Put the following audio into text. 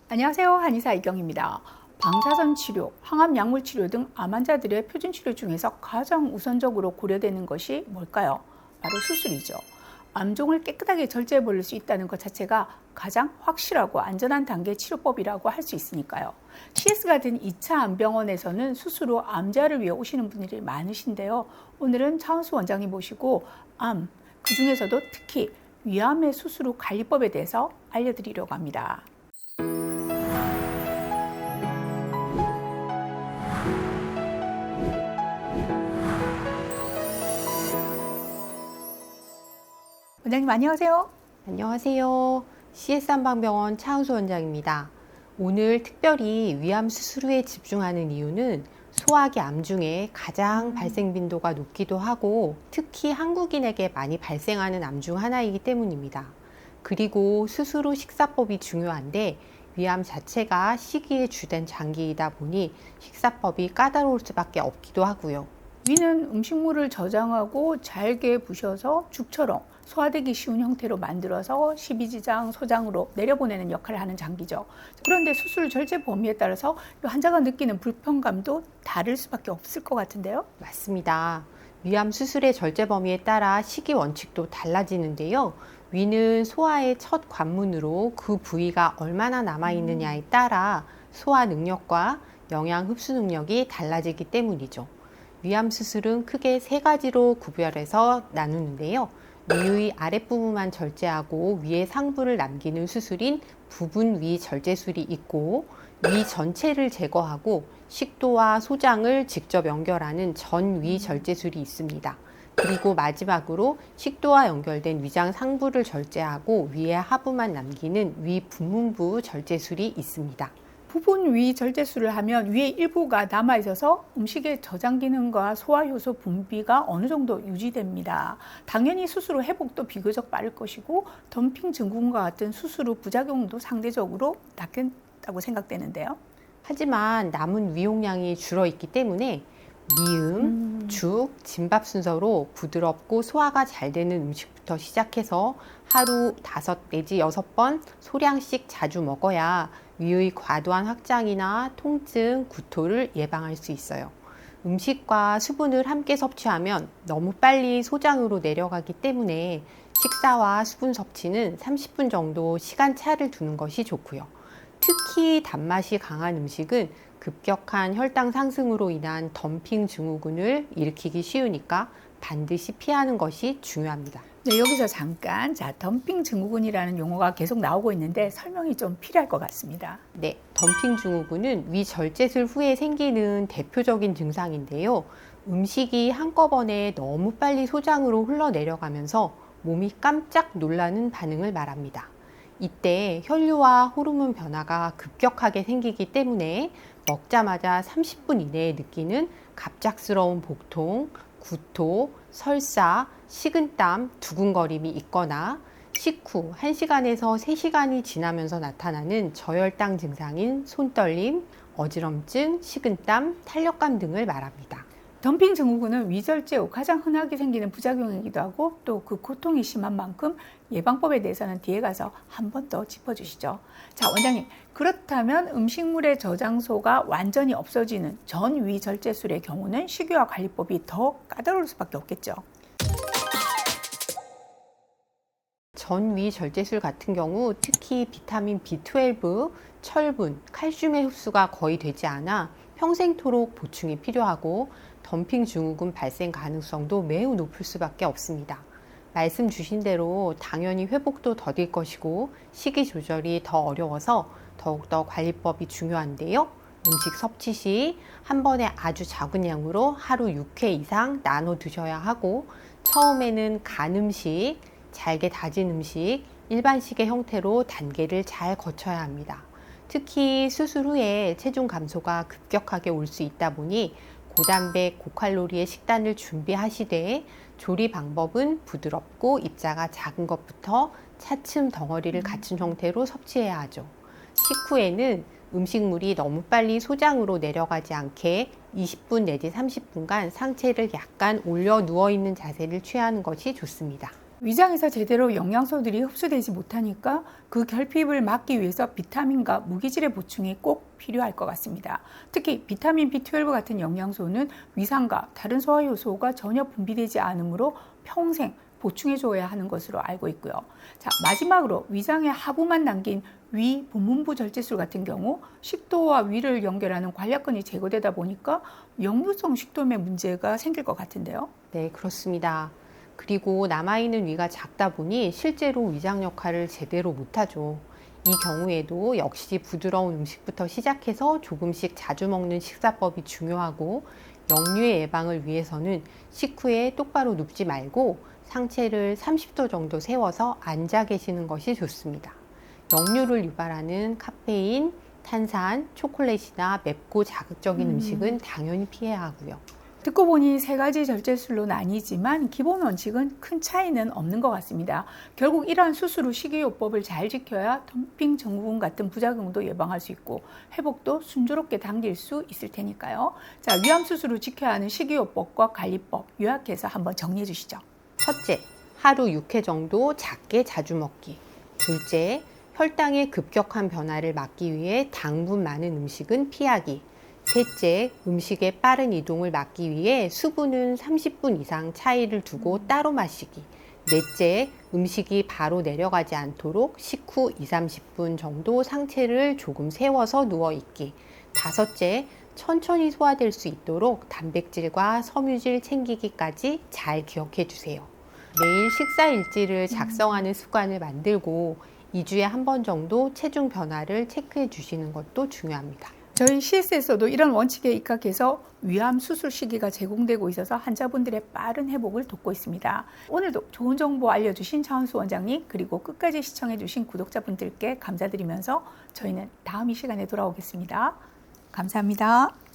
안녕하세요. 한의사 이경입니다. 방사선 치료, 항암 약물 치료 등 암 환자들의 표준 치료 중에서 가장 우선적으로 고려되는 것이 뭘까요? 바로 수술이죠. 암종을 깨끗하게 절제해 버릴 수 있다는 것 자체가 가장 확실하고 안전한 단계 치료법이라고 할 수 있으니까요. CS 같은 2차 암병원에서는 수술 후 암자를 위해 오시는 분들이 많으신데요. 오늘은 차은수 원장님 모시고 암, 그 중에서도 특히 위암의 수술 후 관리법에 대해서 알려드리려고 합니다. 원장님 안녕하세요. 안녕하세요. CS 한방병원 차은수 원장입니다. 오늘 특별히 위암 수술 후에 집중하는 이유는 소화기 암 중에 가장 발생 빈도가 높기도 하고 특히 한국인에게 많이 발생하는 암 중 하나이기 때문입니다. 그리고 수술 후 식사법이 중요한데 위암 자체가 식이의 주된 장기이다 보니 식사법이 까다로울 수밖에 없기도 하고요. 위는 음식물을 저장하고 잘게 부셔서 죽처럼 소화되기 쉬운 형태로 만들어서 십이지장, 소장으로 내려보내는 역할을 하는 장기죠. 그런데 수술 절제 범위에 따라서 환자가 느끼는 불편감도 다를 수밖에 없을 것 같은데요. 맞습니다. 위암 수술의 절제 범위에 따라 식이 원칙도 달라지는데요. 위는 소화의 첫 관문으로 그 부위가 얼마나 남아있느냐에 따라 소화 능력과 영양 흡수 능력이 달라지기 때문이죠. 위암 수술은 크게 세 가지로 구별해서 나누는데요. 위의 아랫부분만 절제하고 위의 상부를 남기는 수술인 부분 위 절제술이 있고 위 전체를 제거하고 식도와 소장을 직접 연결하는 전위 절제술이 있습니다. 그리고 마지막으로 식도와 연결된 위장 상부를 절제하고 위의 하부만 남기는 위 분문부 절제술이 있습니다. 부분 위 절제술을 하면 위의 일부가 남아있어서 음식의 저장 기능과 소화효소 분비가 어느 정도 유지됩니다. 당연히 수술 후 회복도 비교적 빠를 것이고 덤핑 증후군과 같은 수술 후 부작용도 상대적으로 낮겠다고 생각되는데요. 하지만 남은 위용량이 줄어있기 때문에 미음, 죽, 진밥 순서로 부드럽고 소화가 잘 되는 음식부터 시작해서 하루 5 내지 6번 소량씩 자주 먹어야 위의 과도한 확장이나 통증, 구토를 예방할 수 있어요. 음식과 수분을 함께 섭취하면 너무 빨리 소장으로 내려가기 때문에 식사와 수분 섭취는 30분 정도 시간차를 두는 것이 좋고요. 특히 단맛이 강한 음식은 급격한 혈당 상승으로 인한 덤핑 증후군을 일으키기 쉬우니까 반드시 피하는 것이 중요합니다. 네, 여기서 잠깐 덤핑 증후군이라는 용어가 계속 나오고 있는데 설명이 좀 필요할 것 같습니다. 네, 덤핑 증후군은 위 절제술 후에 생기는 대표적인 증상인데요. 음식이 한꺼번에 너무 빨리 소장으로 흘러내려가면서 몸이 깜짝 놀라는 반응을 말합니다. 이때 혈류와 호르몬 변화가 급격하게 생기기 때문에 먹자마자 30분 이내에 느끼는 갑작스러운 복통, 구토, 설사, 식은땀, 두근거림이 있거나 식후 1시간에서 3시간이 지나면서 나타나는 저혈당 증상인 손떨림, 어지럼증, 식은땀, 탄력감 등을 말합니다. 덤핑 증후군은 위절제 후 가장 흔하게 생기는 부작용이기도 하고 또 그 고통이 심한 만큼 예방법에 대해서는 뒤에 가서 한 번 더 짚어주시죠. 자, 원장님, 그렇다면 음식물의 저장소가 완전히 없어지는 전위 절제술의 경우는 식이요합 관리법이 더 까다로울 수밖에 없겠죠. 전위 절제술 같은 경우 특히 비타민 B12, 철분, 칼슘의 흡수가 거의 되지 않아 평생토록 보충이 필요하고 덤핑 증후군 발생 가능성도 매우 높을 수밖에 없습니다. 말씀 주신 대로 당연히 회복도 더딜 것이고 식이 조절이 더 어려워서 더욱더 관리법이 중요한데요. 음식 섭취 시 한 번에 아주 작은 양으로 하루 6회 이상 나눠 드셔야 하고 처음에는 간 음식, 잘게 다진 음식, 일반식의 형태로 단계를 잘 거쳐야 합니다. 특히 수술 후에 체중 감소가 급격하게 올 수 있다 보니 고단백, 고칼로리의 식단을 준비하시되 조리 방법은 부드럽고 입자가 작은 것부터 차츰 덩어리를 갖춘 형태로 섭취해야 하죠. 식후에는 음식물이 너무 빨리 소장으로 내려가지 않게 20분 내지 30분간 상체를 약간 올려 누워있는 자세를 취하는 것이 좋습니다. 위장에서 제대로 영양소들이 흡수되지 못하니까 그 결핍을 막기 위해서 비타민과 무기질의 보충이 꼭 필요할 것 같습니다. 특히 비타민 B12 같은 영양소는 위산과 다른 소화 효소가 전혀 분비되지 않으므로 평생 보충해 줘야 하는 것으로 알고 있고요. 자, 마지막으로 위장의 하부만 남긴 위 분문부 절제술 같은 경우 식도와 위를 연결하는 관략근이 제거되다 보니까 역류성 식도염의 문제가 생길 것 같은데요. 네, 그렇습니다. 그리고 남아있는 위가 작다 보니 실제로 위장 역할을 제대로 못하죠. 이 경우에도 역시 부드러운 음식부터 시작해서 조금씩 자주 먹는 식사법이 중요하고, 역류의 예방을 위해서는 식후에 똑바로 눕지 말고 상체를 30도 정도 세워서 앉아 계시는 것이 좋습니다. 역류를 유발하는 카페인, 탄산, 초콜릿이나 맵고 자극적인 음식은 당연히 피해야 하고요. 듣고 보니 세 가지 절제술로 나뉘지만 기본 원칙은 큰 차이는 없는 것 같습니다. 결국 이러한 수술 후 식이요법을 잘 지켜야 덤핑 증후군 같은 부작용도 예방할 수 있고 회복도 순조롭게 당길 수 있을 테니까요. 자, 위암 수술 후 지켜야 하는 식이요법과 관리법 요약해서 한번 정리해 주시죠. 첫째, 하루 6회 정도 작게 자주 먹기. 둘째, 혈당의 급격한 변화를 막기 위해 당분 많은 음식은 피하기. 셋째, 음식의 빠른 이동을 막기 위해 수분은 30분 이상 차이를 두고 따로 마시기. 넷째, 음식이 바로 내려가지 않도록 식후 2~30분 정도 상체를 조금 세워서 누워 있기. 다섯째, 천천히 소화될 수 있도록 단백질과 섬유질 챙기기까지 잘 기억해 주세요. 매일 식사 일지를 작성하는 습관을 만들고 2주에 한 번 정도 체중 변화를 체크해 주시는 것도 중요합니다. 저희 CS에서도 이런 원칙에 입각해서 위암 수술 시기가 제공되고 있어서 환자분들의 빠른 회복을 돕고 있습니다. 오늘도 좋은 정보 알려주신 차은수 원장님, 그리고 끝까지 시청해주신 구독자분들께 감사드리면서 저희는 다음 이 시간에 돌아오겠습니다. 감사합니다.